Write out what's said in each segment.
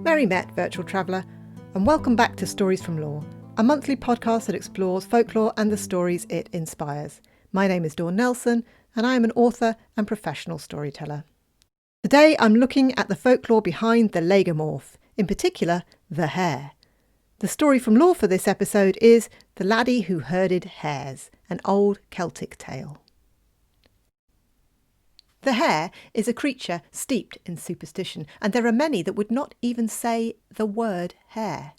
Merry met, virtual traveller, and welcome back to Stories from Lore, a monthly podcast that explores folklore and the stories it inspires. My name is Dawn Nelson, and I am an author and professional storyteller. Today I'm looking at the folklore behind the lagomorph, in particular, the hare. The story from Lore for this episode is The Laddie Who Hearded Hares, an old Celtic tale. The hare is a creature steeped in superstition, and there are many that would not even say the word hare.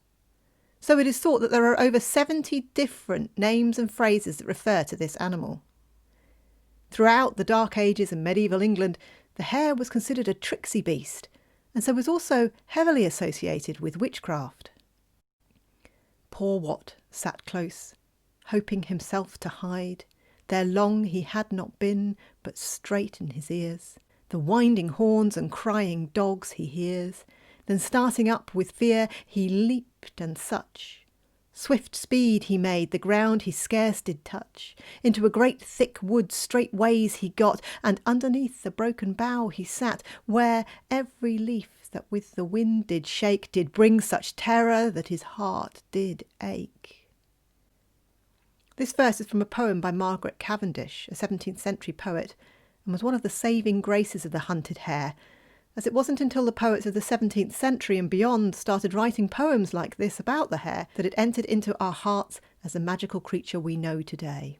So it is thought that there are over 70 different names and phrases that refer to this animal. Throughout the Dark Ages and medieval England, the hare was considered a tricksy beast, and so was also heavily associated with witchcraft. Poor Wat sat close, hoping himself to hide. There long he had not been, but straight in his ears. The winding horns and crying dogs he hears. Then starting up with fear, he leaped and such. Swift speed he made, the ground he scarce did touch. Into a great thick wood straightways he got, and underneath the broken bough he sat, where every leaf that with the wind did shake did bring such terror that his heart did ache. This verse is from a poem by Margaret Cavendish, a 17th century poet, and was one of the saving graces of the hunted hare, as it wasn't until the poets of the 17th century and beyond started writing poems like this about the hare that it entered into our hearts as the magical creature we know today.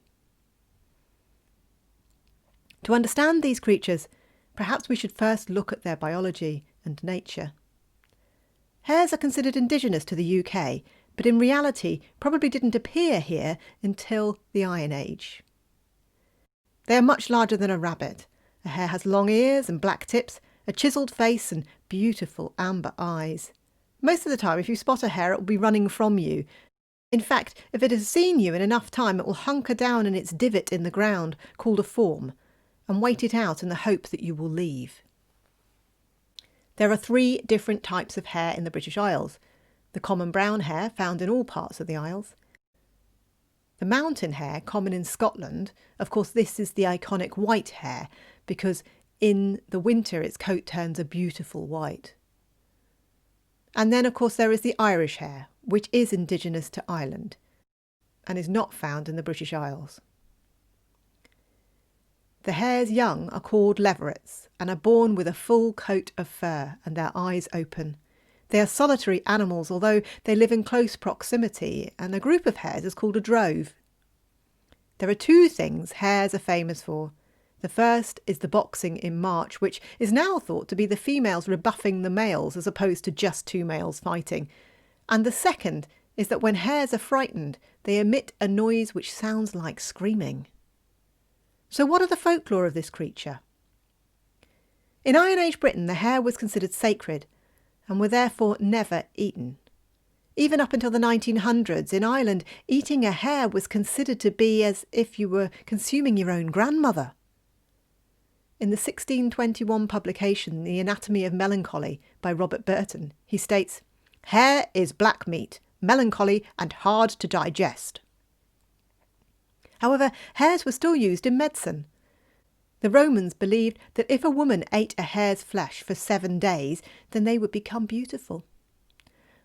To understand these creatures, perhaps we should first look at their biology and nature. Hares are considered indigenous to the UK, but in reality probably didn't appear here until the Iron Age. They are much larger than a rabbit. A hare has long ears and black tips, a chiselled face and beautiful amber eyes. Most of the time, if you spot a hare, it will be running from you. In fact, if it has seen you in enough time, it will hunker down in its divot in the ground, called a form, and wait it out in the hope that you will leave. There are 3 different types of hare in the British Isles. The common brown hare, found in all parts of the Isles. The mountain hare, common in Scotland. Of course, this is the iconic white hare, because in the winter its coat turns a beautiful white. And then, of course, there is the Irish hare, which is indigenous to Ireland, and is not found in the British Isles. The hare's young are called leverets, and are born with a full coat of fur and their eyes open. They are solitary animals, although they live in close proximity, and a group of hares is called a drove. There are 2 things hares are famous for. The first is the boxing in March, which is now thought to be the females rebuffing the males as opposed to just 2 males fighting. And the second is that when hares are frightened, they emit a noise which sounds like screaming. So what are the folklore of this creature? In Iron Age Britain, the hare was considered sacred, and were therefore never eaten. Even up until the 1900s, in Ireland, eating a hare was considered to be as if you were consuming your own grandmother. In the 1621 publication, The Anatomy of Melancholy, by Robert Burton, he states, "Hare is black meat, melancholy and hard to digest." However, hares were still used in medicine. The Romans believed that if a woman ate a hare's flesh for 7 days, then they would become beautiful.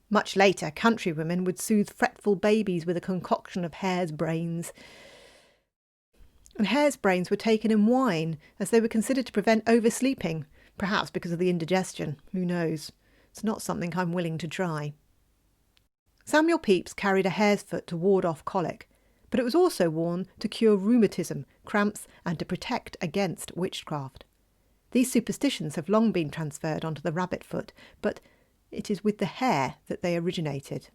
Much later, countrywomen would soothe fretful babies with a concoction of hare's brains. And hare's brains were taken in wine, as they were considered to prevent oversleeping, perhaps because of the indigestion. Who knows? It's not something I'm willing to try. Samuel Pepys carried a hare's foot to ward off colic, but it was also worn to cure rheumatism, cramps, and to protect against witchcraft. These superstitions have long been transferred onto the rabbit foot, but it is with the hare that they originated.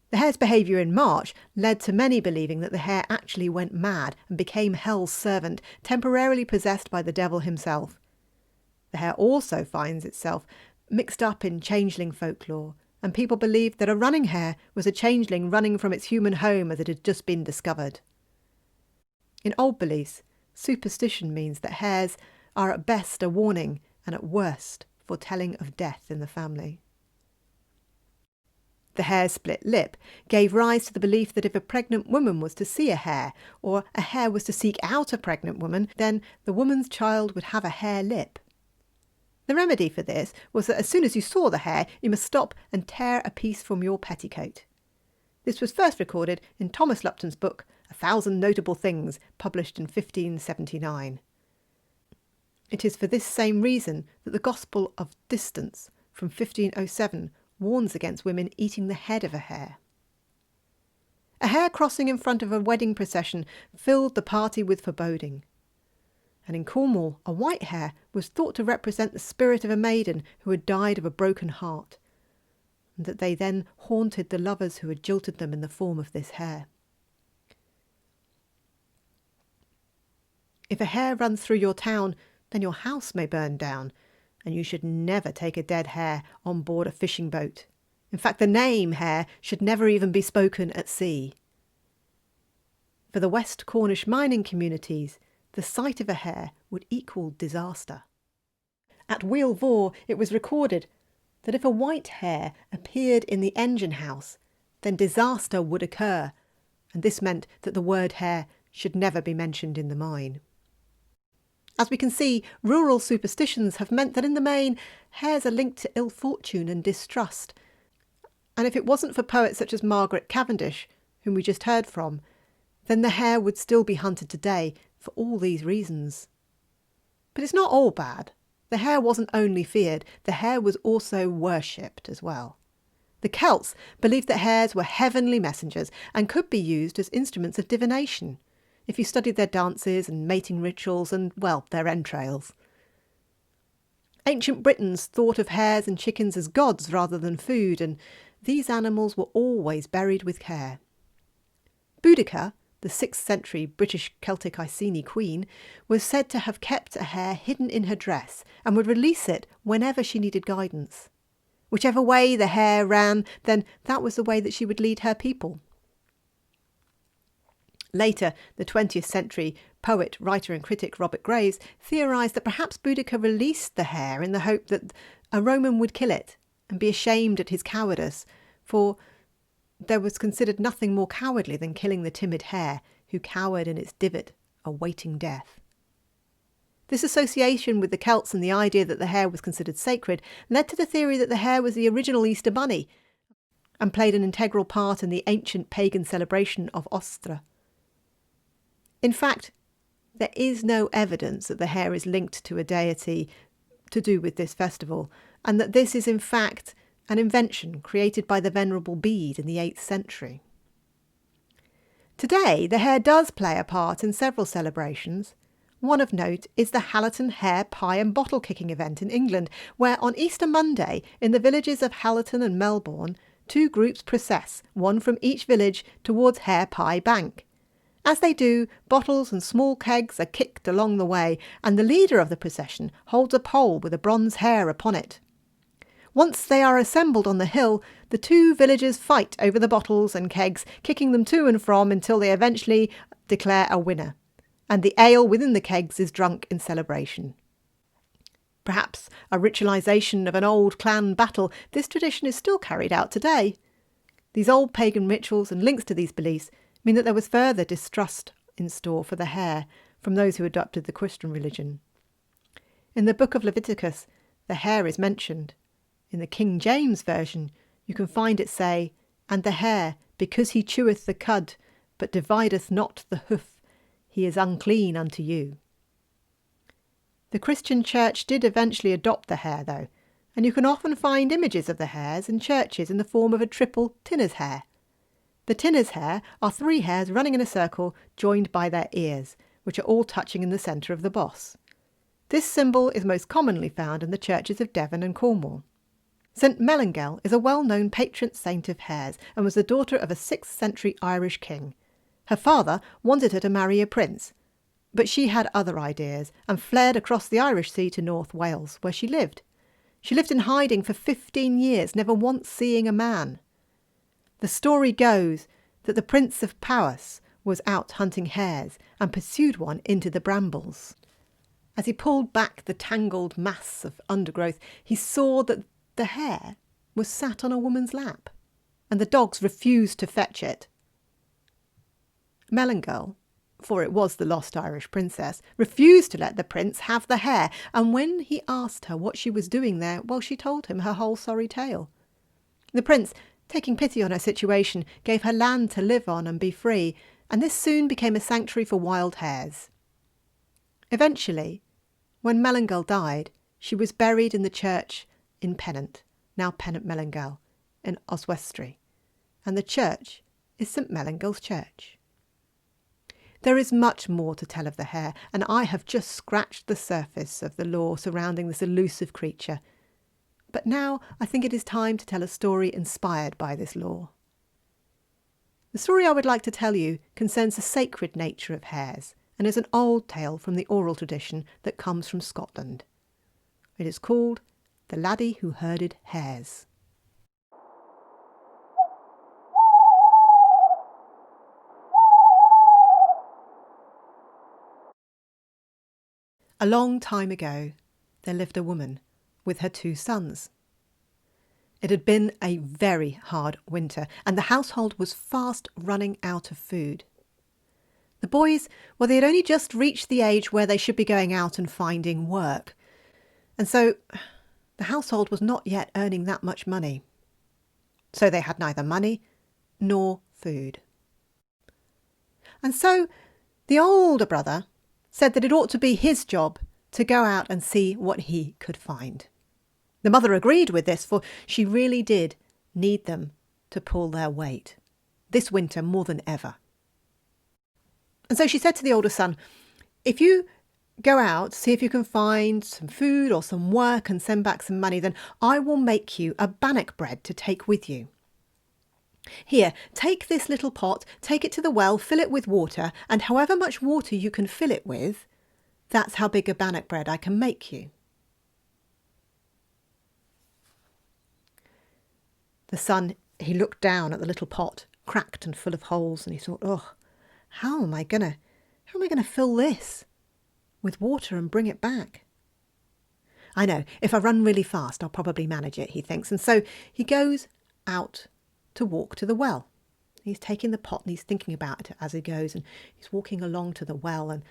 The hare's behaviour in March led to many believing that the hare actually went mad and became hell's servant, temporarily possessed by the devil himself. The hare also finds itself mixed up in changeling folklore, and people believed that a running hare was a changeling running from its human home as it had just been discovered. In old beliefs, superstition means that hares are at best a warning and at worst foretelling of death in the family. The hare's split lip gave rise to the belief that if a pregnant woman was to see a hare, or a hare was to seek out a pregnant woman, then the woman's child would have a hare lip. The remedy for this was that as soon as you saw the hare, you must stop and tear a piece from your petticoat. This was first recorded in Thomas Lupton's book, 1,000 Notable Things, published in 1579. It is for this same reason that the Gospel of Distance from 1507 warns against women eating the head of a hare. A hare crossing in front of a wedding procession filled the party with foreboding. And in Cornwall, a white hare was thought to represent the spirit of a maiden who had died of a broken heart, and that they then haunted the lovers who had jilted them in the form of this hare. If a hare runs through your town, then your house may burn down, and you should never take a dead hare on board a fishing boat. In fact, the name hare should never even be spoken at sea. For the West Cornish mining communities, the sight of a hare would equal disaster. At Wheel Vore, it was recorded that if a white hare appeared in the engine house, then disaster would occur, and this meant that the word hare should never be mentioned in the mine. As we can see, rural superstitions have meant that in the main, hares are linked to ill fortune and distrust. And if it wasn't for poets such as Margaret Cavendish, whom we just heard from, then the hare would still be hunted today for all these reasons. But it's not all bad. The hare wasn't only feared, the hare was also worshipped as well. The Celts believed that hares were heavenly messengers and could be used as instruments of divination, if you studied their dances and mating rituals and, well, their entrails. Ancient Britons thought of hares and chickens as gods rather than food, and these animals were always buried with care. Boudica, the 6th century British Celtic Iceni queen, was said to have kept a hare hidden in her dress and would release it whenever she needed guidance. Whichever way the hare ran, then that was the way that she would lead her people. Later, the 20th century poet, writer and critic Robert Graves theorised that perhaps Boudica released the hare in the hope that a Roman would kill it and be ashamed at his cowardice, for there was considered nothing more cowardly than killing the timid hare who cowered in its divot, awaiting death. This association with the Celts and the idea that the hare was considered sacred led to the theory that the hare was the original Easter bunny and played an integral part in the ancient pagan celebration of Ostra. In fact, there is no evidence that the hare is linked to a deity to do with this festival, and that this is in fact an invention created by the Venerable Bede in the 8th century. Today, the hare does play a part in several celebrations. One of note is the Hallerton Hare Pie and Bottle Kicking event in England, where on Easter Monday, in the villages of Hallerton and Melbourne, 2 groups process, one from each village, towards Hare Pie Bank. As they do, bottles and small kegs are kicked along the way, and the leader of the procession holds a pole with a bronze hare upon it. Once they are assembled on the hill, the 2 villagers fight over the bottles and kegs, kicking them to and from until they eventually declare a winner, and the ale within the kegs is drunk in celebration. Perhaps a ritualisation of an old clan battle, this tradition is still carried out today. These old pagan rituals and links to these beliefs mean that there was further distrust in store for the hare from those who adopted the Christian religion. In the book of Leviticus, the hare is mentioned. In the King James Version, you can find it say, "And the hare, because he cheweth the cud, but divideth not the hoof, he is unclean unto you." The Christian church did eventually adopt the hare, though, and you can often find images of the hares in churches in the form of a triple tinner's hare. The tinner's hare are 3 hares running in a circle joined by their ears, which are all touching in the centre of the boss. This symbol is most commonly found in the churches of Devon and Cornwall. St Melangel is a well-known patron saint of hares and was the daughter of a 6th century Irish king. Her father wanted her to marry a prince, but she had other ideas and fled across the Irish Sea to North Wales, where she lived. She lived in hiding for 15 years, never once seeing a man. The story goes that the Prince of Powys was out hunting hares and pursued one into the brambles. As he pulled back the tangled mass of undergrowth, he saw that the hare was sat on a woman's lap, and the dogs refused to fetch it. Melangel for it was the lost Irish princess, refused to let the prince have the hare, and when he asked her what she was doing there, well, she told him her whole sorry tale. The prince, taking pity on her situation, gave her land to live on and be free, and this soon became a sanctuary for wild hares. Eventually, when Melangel died, she was buried in the church in Pennant, now Pennant Melangel, in Oswestry, and the church is St Melangel's Church. There is much more to tell of the hare, and I have just scratched the surface of the lore surrounding this elusive creature. But now I think it is time to tell a story inspired by this lore. The story I would like to tell you concerns the sacred nature of hares, and is an old tale from the oral tradition that comes from Scotland. It is called The Laddie Who Hearded Hares. A long time ago, there lived a woman with her 2 sons. It had been a very hard winter, and the household was fast running out of food. The boys, well, they had only just reached the age where they should be going out and finding work. And so the household was not yet earning that much money. So they had neither money nor food. And so the older brother said that it ought to be his job to go out and see what he could find. The mother agreed with this, for she really did need them to pull their weight, this winter more than ever. And so she said to the older son, if you go out, see if you can find some food or some work and send back some money, then I will make you a bannock bread to take with you. Here, take this little pot, take it to the well, fill it with water, and however much water you can fill it with, that's how big a bannock bread I can make you. The son, he looked down at the little pot, cracked and full of holes, and he thought, oh, how am I gonna fill this with water and bring it back? I know, if I run really fast, I'll probably manage it, he thinks. And so he goes out to walk to the well. He's taking the pot and he's thinking about it as he goes, and he's walking along to the well, and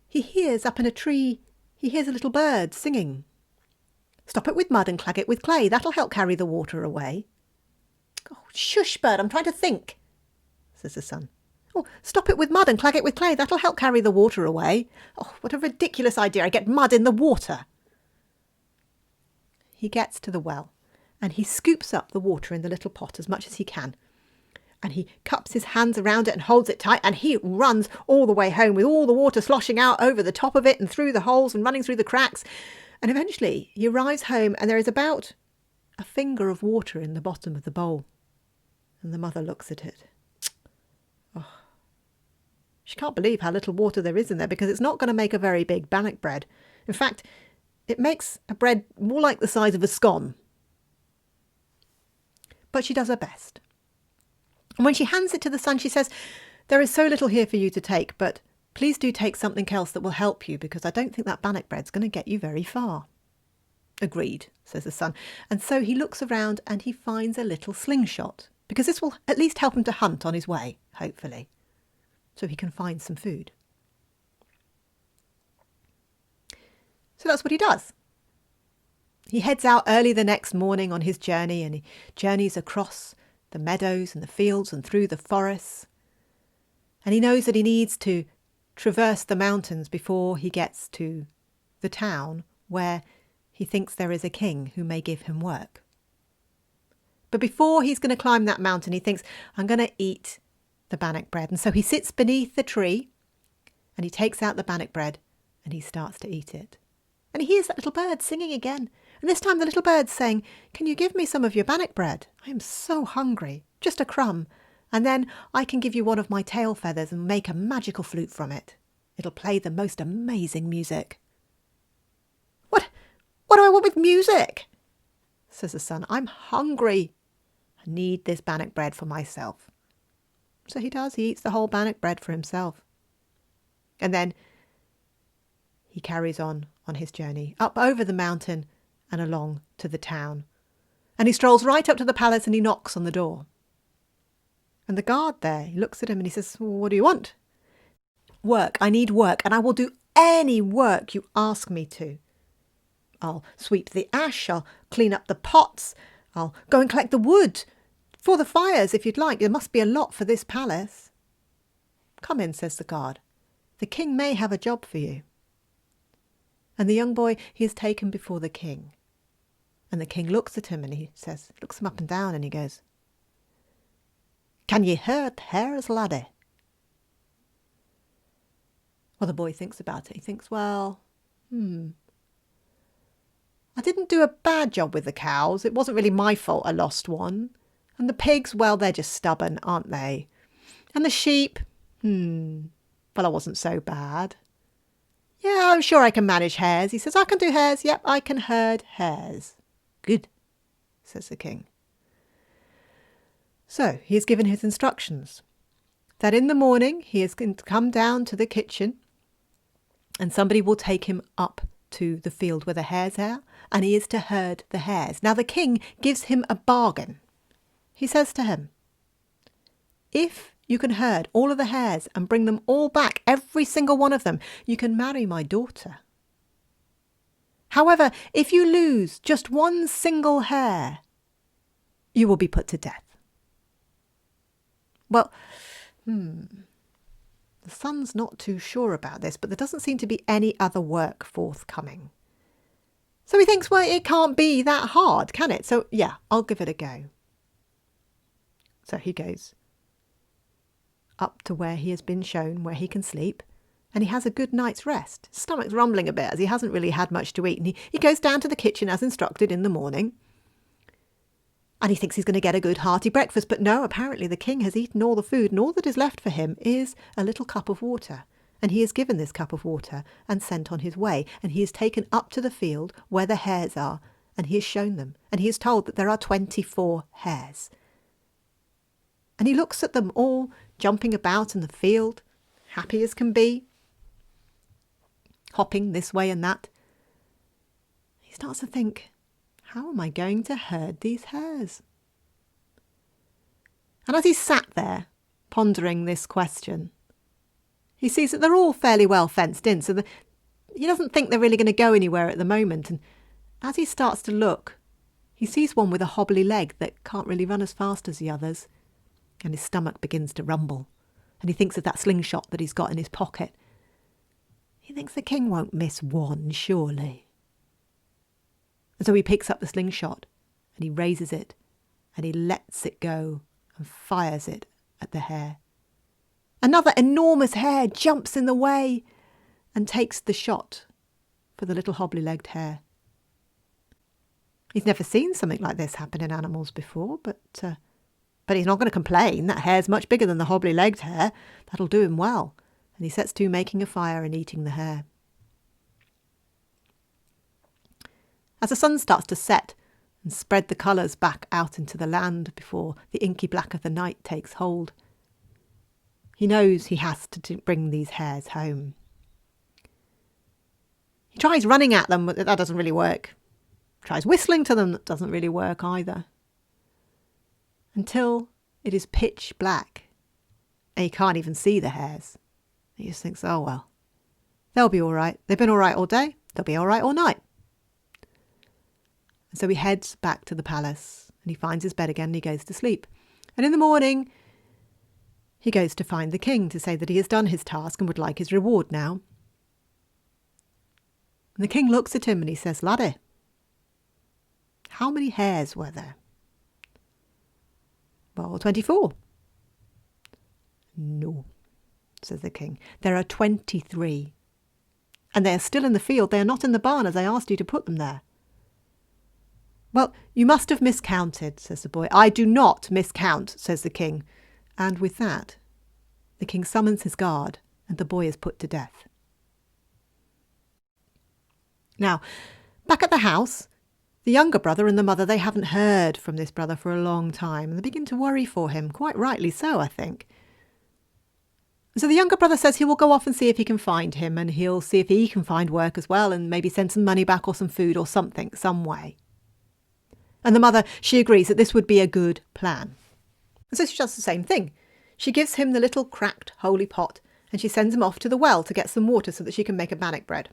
he hears up in a tree, he hears a little bird singing. Stop it with mud and clag it with clay, that'll help carry the water away. Oh, shush, bird, I'm trying to think, says the son. Oh, stop it with mud and clag it with clay, that'll help carry the water away. Oh, what a ridiculous idea, I get mud in the water. He gets to the well, and he scoops up the water in the little pot as much as he can. And he cups his hands around it and holds it tight, and he runs all the way home with all the water sloshing out over the top of it and through the holes and running through the cracks. And eventually he arrives home, and there is about a finger of water in the bottom of the bowl. And the mother looks at it. Oh, she can't believe how little water there is in there, because it's not going to make a very big bannock bread. In fact, it makes a bread more like the size of a scone. But she does her best. And when she hands it to the son, she says, there is so little here for you to take, but please do take something else that will help you, because I don't think that bannock bread's going to get you very far. Agreed, says the son. And so he looks around and he finds a little slingshot, because this will at least help him to hunt on his way, hopefully, so he can find some food. So that's what he does. He heads out early the next morning on his journey, and he journeys across the meadows and the fields and through the forests. And he knows that he needs to traverse the mountains before he gets to the town where he thinks there is a king who may give him work. But before he's going to climb that mountain, he thinks, I'm going to eat the bannock bread. And so he sits beneath the tree and he takes out the bannock bread and he starts to eat it. And he hears that little bird singing again. And this time the little bird's saying, can you give me some of your bannock bread? I am so hungry. Just a crumb. And then I can give you one of my tail feathers and make a magical flute from it. It'll play the most amazing music. What do I want with music? Says the son. I'm hungry. I need this bannock bread for myself. So he does. He eats the whole bannock bread for himself. And then he carries on his journey, up over the mountain and along to the town. And he strolls right up to the palace and he knocks on the door. And the guard there, he looks at him and he says, well, what do you want? work. I need work, and I will do any work you ask me to. I'll sweep the ash, I'll clean up the pots, I'll go and collect the wood for the fires if you'd like. There must be a lot for this palace. Come in, says the guard. The king may have a job for you. And the young boy, he is taken before the king. And the king looks at him and he says, looks him up and down and he goes, "Can ye herd hares, laddie?" Well, the boy thinks about it. He thinks, well, I didn't do a bad job with the cows. It wasn't really my fault I lost one. And the pigs, well, they're just stubborn, aren't they? And the sheep, well, I wasn't so bad. Yeah, I'm sure I can manage hares. He says, I can do hares. Yep, I can herd hares. Good, says the king. So he is given his instructions that in the morning he is going to come down to the kitchen and somebody will take him up to the field where the hares are, and he is to herd the hares. Now the king gives him a bargain. He says to him, if you can herd all of the hares and bring them all back, every single one of them, you can marry my daughter. However, if you lose just one single hare, you will be put to death. Well, the son's not too sure about this, but there doesn't seem to be any other work forthcoming. So he thinks, well, it can't be that hard, can it? So, yeah, I'll give it a go. So he goes up to where he has been shown where he can sleep, and he has a good night's rest. His stomach's rumbling a bit as he hasn't really had much to eat, and he goes down to the kitchen as instructed in the morning, and he thinks he's going to get a good hearty breakfast, but no, apparently the king has eaten all the food, and all that is left for him is a little cup of water. And he is given this cup of water and sent on his way, and he is taken up to the field where the hares are, and he is shown them, and he is told that there are 24 hares. And he looks at them all jumping about in the field, happy as can be, hopping this way and that. He starts to think, how am I going to herd these hares? And as he sat there, pondering this question, he sees that they're all fairly well fenced in, so he doesn't think they're really going to go anywhere at the moment. And as he starts to look, he sees one with a hobbly leg that can't really run as fast as the others, and his stomach begins to rumble, and he thinks of that slingshot that he's got in his pocket. He thinks the king won't miss one, surely. And so he picks up the slingshot, and he raises it, and he lets it go and fires it at the hare. Another enormous hare jumps in the way and takes the shot for the little hobbly-legged hare. He's never seen something like this happen in animals before, but he's not going to complain. That hare's much bigger than the hobbly-legged hare. That'll do him well. And he sets to making a fire and eating the hare. As the sun starts to set and spread the colours back out into the land before the inky black of the night takes hold, he knows he has to bring these hares home. He tries running at them, but that doesn't really work. Tries whistling to them, that doesn't really work either. Until it is pitch black and he can't even see the hares. He just thinks, oh well, they'll be all right. They've been all right all day. They'll be all right all night. And so he heads back to the palace and he finds his bed again and he goes to sleep. And in the morning, he goes to find the king to say that he has done his task and would like his reward now. And the king looks at him and he says, Laddie, how many hares were there? Well, 24. No, says the king. There are 23. And they are still in the field. They are not in the barn as I asked you to put them there. Well, you must have miscounted, says the boy. I do not miscount, says the king. And with that, the king summons his guard and the boy is put to death. Now, back at the house, the younger brother and the mother, they haven't heard from this brother for a long time, and they begin to worry for him, quite rightly so, I think. So the younger brother says he will go off and see if he can find him, and he'll see if he can find work as well, and maybe send some money back or some food or something, some way. And the mother, she agrees that this would be a good plan. And so she does the same thing. She gives him the little cracked holy pot and she sends him off to the well to get some water so that she can make a bannock bread.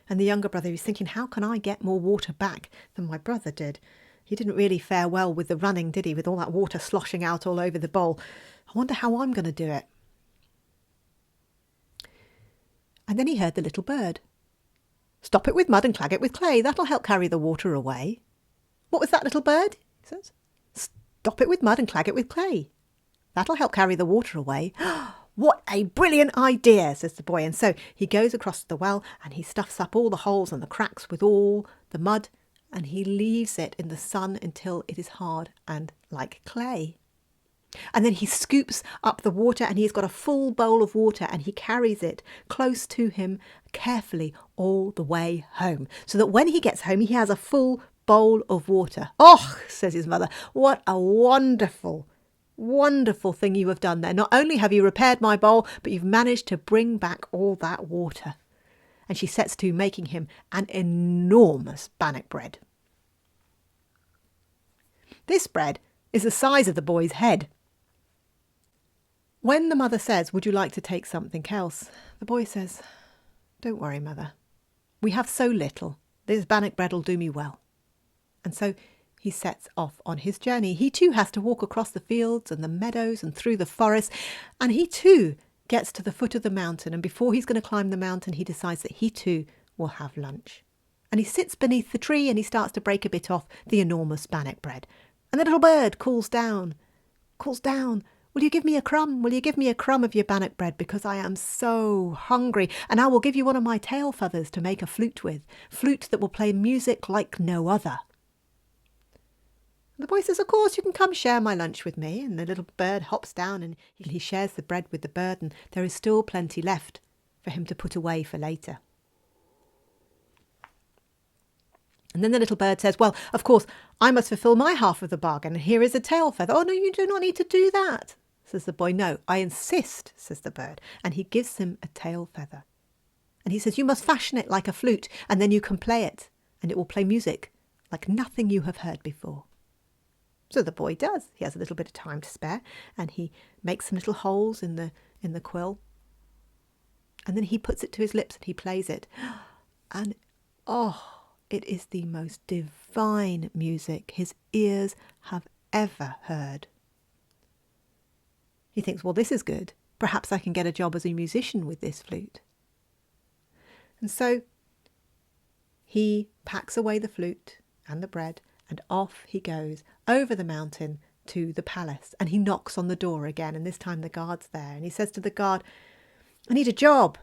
And the younger brother is thinking, how can I get more water back than my brother did? He didn't really fare well with the running, did he, with all that water sloshing out all over the bowl. I wonder how I'm going to do it. And then he heard the little bird. Stop it with mud and clag it with clay. That'll help carry the water away. What was that, little bird? He says. Stop it with mud and clag it with clay. That'll help carry the water away. What a brilliant idea, says the boy. And so he goes across to the well and he stuffs up all the holes and the cracks with all the mud, and he leaves it in the sun until it is hard and like clay. And then he scoops up the water, and he's got a full bowl of water, and he carries it close to him carefully all the way home, so that when he gets home he has a full bowl of water. Oh, says his mother, what a wonderful thing you have done there. Not only have you repaired my bowl, but you've managed to bring back all that water. And she sets to making him an enormous bannock bread. This bread is the size of the boy's head. When the mother says, would you like to take something else? The boy says, don't worry, mother. We have so little. This bannock bread will do me well. And so he sets off on his journey. He too has to walk across the fields and the meadows and through the forest. And he too gets to the foot of the mountain. And before he's going to climb the mountain, he decides that he too will have lunch. And he sits beneath the tree and he starts to break a bit off the enormous bannock bread. And the little bird calls down, will you give me a crumb? Will you give me a crumb of your bannock bread? Because I am so hungry. And I will give you one of my tail feathers to make a flute with. Flute that will play music like no other. The boy says, of course, you can come share my lunch with me. And the little bird hops down and he shares the bread with the bird, and there is still plenty left for him to put away for later. And then the little bird says, well, of course, I must fulfill my half of the bargain, and here is a tail feather. Oh, no, you do not need to do that, says the boy. No, I insist, says the bird. And he gives him a tail feather. And he says, you must fashion it like a flute, and then you can play it, and it will play music like nothing you have heard before. So the boy does. He has a little bit of time to spare, and he makes some little holes in the quill. And then he puts it to his lips and he plays it. And it is the most divine music his ears have ever heard. He thinks, well, this is good. Perhaps I can get a job as a musician with this flute. And so he packs away the flute and the bread, and off he goes over the mountain to the palace. And he knocks on the door again, and this time the guard's there. And he says to the guard, I need a job,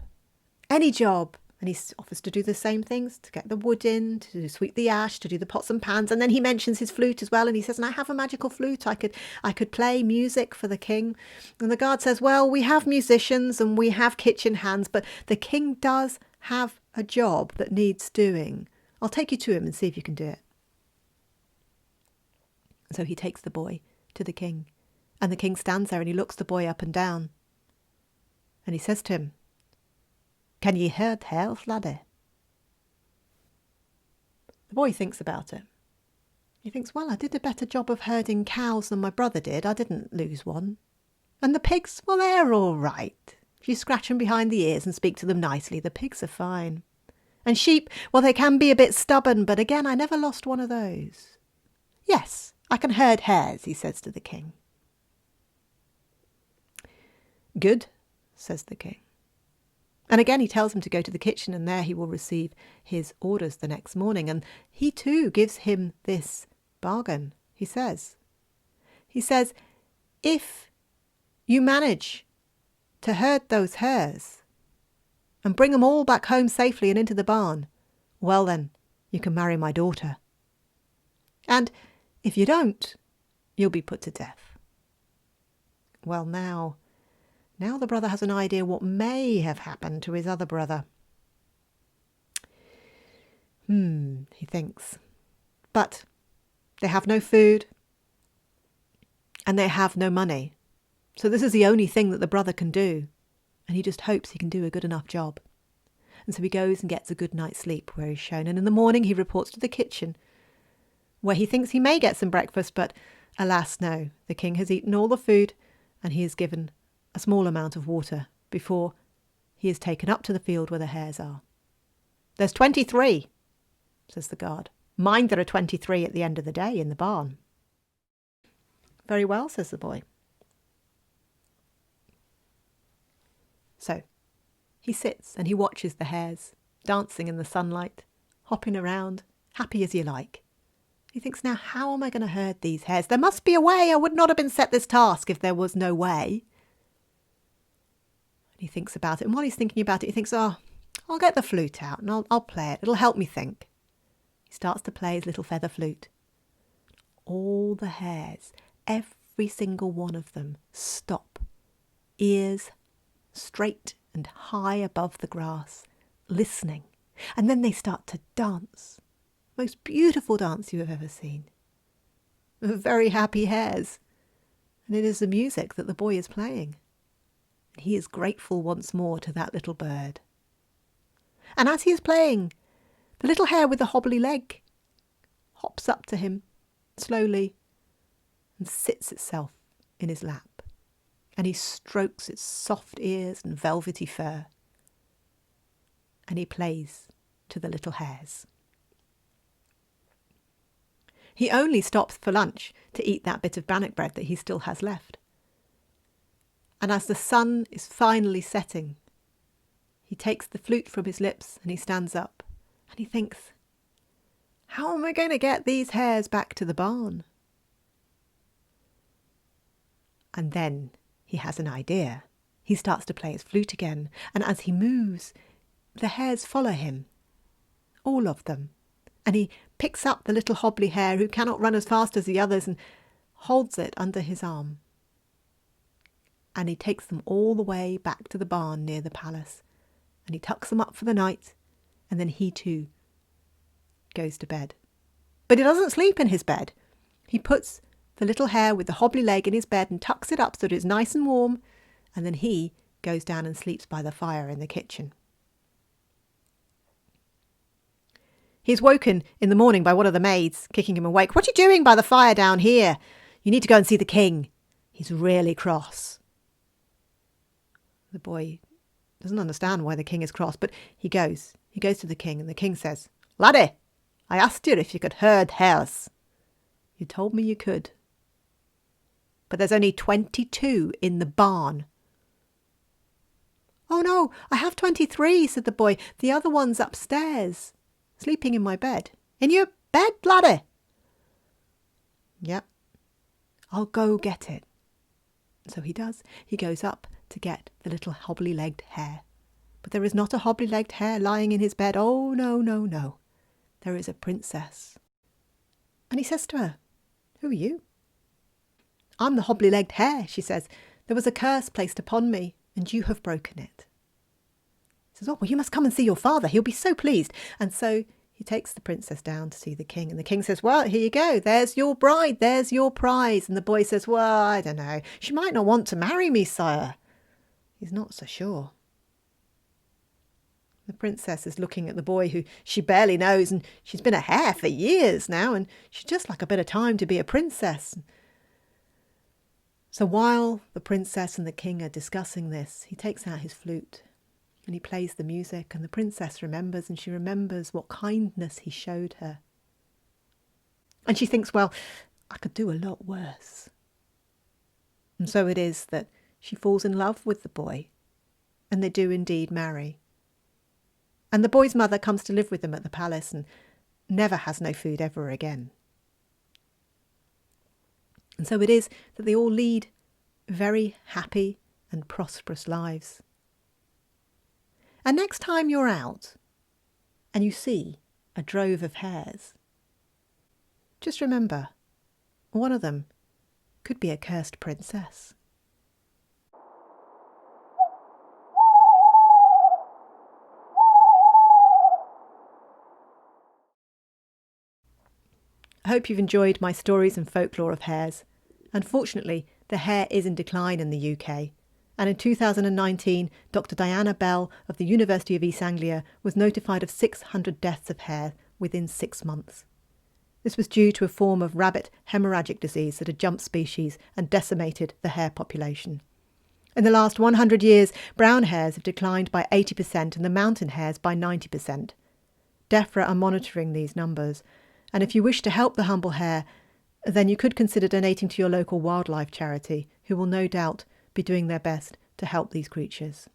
any job. And he offers to do the same things, to get the wood in, to sweep the ash, to do the pots and pans. And then he mentions his flute as well. And he says, and I have a magical flute. I could play music for the king. And the guard says, well, we have musicians and we have kitchen hands, but the king does have a job that needs doing. I'll take you to him and see if you can do it. So he takes the boy to the king. And the king stands there and he looks the boy up and down. And he says to him, can ye herd hares, laddie? The boy thinks about it. He thinks, well, I did a better job of herding cows than my brother did. I didn't lose one. And the pigs, well, they're all right. If you scratch them behind the ears and speak to them nicely, the pigs are fine. And sheep, well, they can be a bit stubborn, but again, I never lost one of those. Yes, I can herd hares, he says to the king. Good, says the king. And again he tells him to go to the kitchen, and there he will receive his orders the next morning. And he too gives him this bargain. He says, if you manage to herd those hares and bring them all back home safely and into the barn, well then, you can marry my daughter. And if you don't, you'll be put to death. Well, now the brother has an idea what may have happened to his other brother. He thinks. But they have no food and they have no money. So this is the only thing that the brother can do. And he just hopes he can do a good enough job. And so he goes and gets a good night's sleep where he's shown. And in the morning he reports to the kitchen where he thinks he may get some breakfast. But alas, no. The king has eaten all the food and he is given a small amount of water before he is taken up to the field where the hares are. "There's 23, says the guard. "Mind there are 23 at the end of the day in the barn." "Very well," says the boy. So he sits and he watches the hares dancing in the sunlight, hopping around, happy as you like. He thinks, now, how am I going to herd these hares? There must be a way. I would not have been set this task if there was no way. And he thinks about it. And while he's thinking about it, he thinks, I'll get the flute out and I'll play it. It'll help me think. He starts to play his little feather flute. All the hares, every single one of them, stop, ears straight and high above the grass, listening. And then they start to dance. Most beautiful dance you have ever seen. Very happy hares. And it is the music that the boy is playing. And he is grateful once more to that little bird. And as he is playing, the little hare with the hobbly leg hops up to him slowly and sits itself in his lap. And he strokes its soft ears and velvety fur. And he plays to the little hares. He only stops for lunch to eat that bit of bannock bread that he still has left. And as the sun is finally setting, he takes the flute from his lips and he stands up and he thinks, how am I going to get these hares back to the barn? And then he has an idea. He starts to play his flute again, and as he moves, the hares follow him, all of them. And he picks up the little hobbly hare who cannot run as fast as the others and holds it under his arm. And he takes them all the way back to the barn near the palace. And he tucks them up for the night. And then he too goes to bed. But he doesn't sleep in his bed. He puts the little hare with the hobbly leg in his bed and tucks it up so that it's nice and warm. And then he goes down and sleeps by the fire in the kitchen. He's woken in the morning by one of the maids, kicking him awake. "What are you doing by the fire down here? You need to go and see the king. He's really cross." The boy doesn't understand why the king is cross, but he goes. He goes to the king, and the king says, "Laddie, I asked you if you could herd hares. You told me you could. But there's only 22 in the barn." "Oh no, I have 23, said the boy. "The other one's upstairs, sleeping in my bed." "In your bed, laddie?" "Yep. I'll go get it." So he does. He goes up to get the little hobbly-legged hare. But there is not a hobbly-legged hare lying in his bed. Oh, no, no, no. There is a princess. And he says to her, "Who are you?" "I'm the hobbly-legged hare," she says. "There was a curse placed upon me, and you have broken it." He says, "Oh, well, you must come and see your father. He'll be so pleased." And so he takes the princess down to see the king. And the king says, "Well, here you go. There's your bride. There's your prize." And the boy says, "Well, I don't know. She might not want to marry me, sire." He's not so sure. The princess is looking at the boy who she barely knows, and she's been a hare for years now, and she'd just like a bit of time to be a princess. So while the princess and the king are discussing this, he takes out his flute and he plays the music, and the princess remembers, and she remembers what kindness he showed her. And she thinks, well, I could do a lot worse. And so it is that she falls in love with the boy, and they do indeed marry. And the boy's mother comes to live with them at the palace and never has no food ever again. And so it is that they all lead very happy and prosperous lives. And next time you're out and you see a drove of hares, just remember, one of them could be a cursed princess. I hope you've enjoyed my stories and folklore of hares. Unfortunately, the hare is in decline in the UK. And in 2019, Dr. Diana Bell of the University of East Anglia was notified of 600 deaths of hare within 6 months. This was due to a form of rabbit hemorrhagic disease that had jumped species and decimated the hare population. In the last 100 years, brown hares have declined by 80% and the mountain hares by 90%. DEFRA are monitoring these numbers, and if you wish to help the humble hare, then you could consider donating to your local wildlife charity, who will no doubt be doing their best to help these creatures.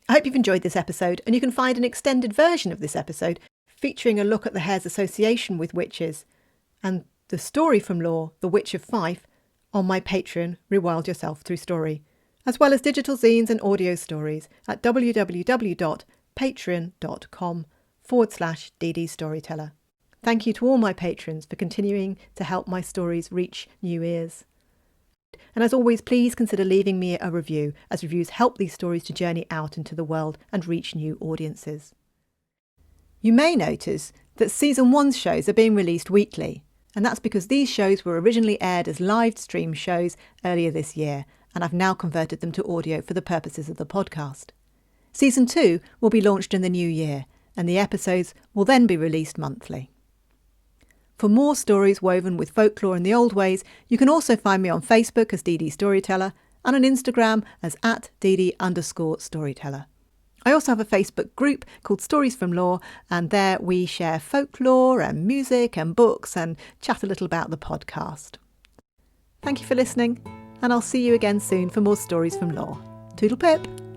I hope you've enjoyed this episode, and you can find an extended version of this episode featuring a look at the hare's association with witches and the story from lore, The Witch of Fife, on my Patreon, Rewild Yourself Through Story, as well as digital zines and audio stories at www.patreon.com/ddstoryteller. Thank you to all my patrons for continuing to help my stories reach new ears. And as always, please consider leaving me a review, as reviews help these stories to journey out into the world and reach new audiences. You may notice that Season 1's shows are being released weekly, and that's because these shows were originally aired as live stream shows earlier this year, and I've now converted them to audio for the purposes of the podcast. Season 2 will be launched in the new year, and the episodes will then be released monthly. For more stories woven with folklore in the old ways, you can also find me on Facebook as DD Storyteller and on Instagram as @DD_storyteller. I also have a Facebook group called Stories from Lore, and there we share folklore and music and books and chat a little about the podcast. Thank you for listening, and I'll see you again soon for more Stories from Lore. Toodle pip!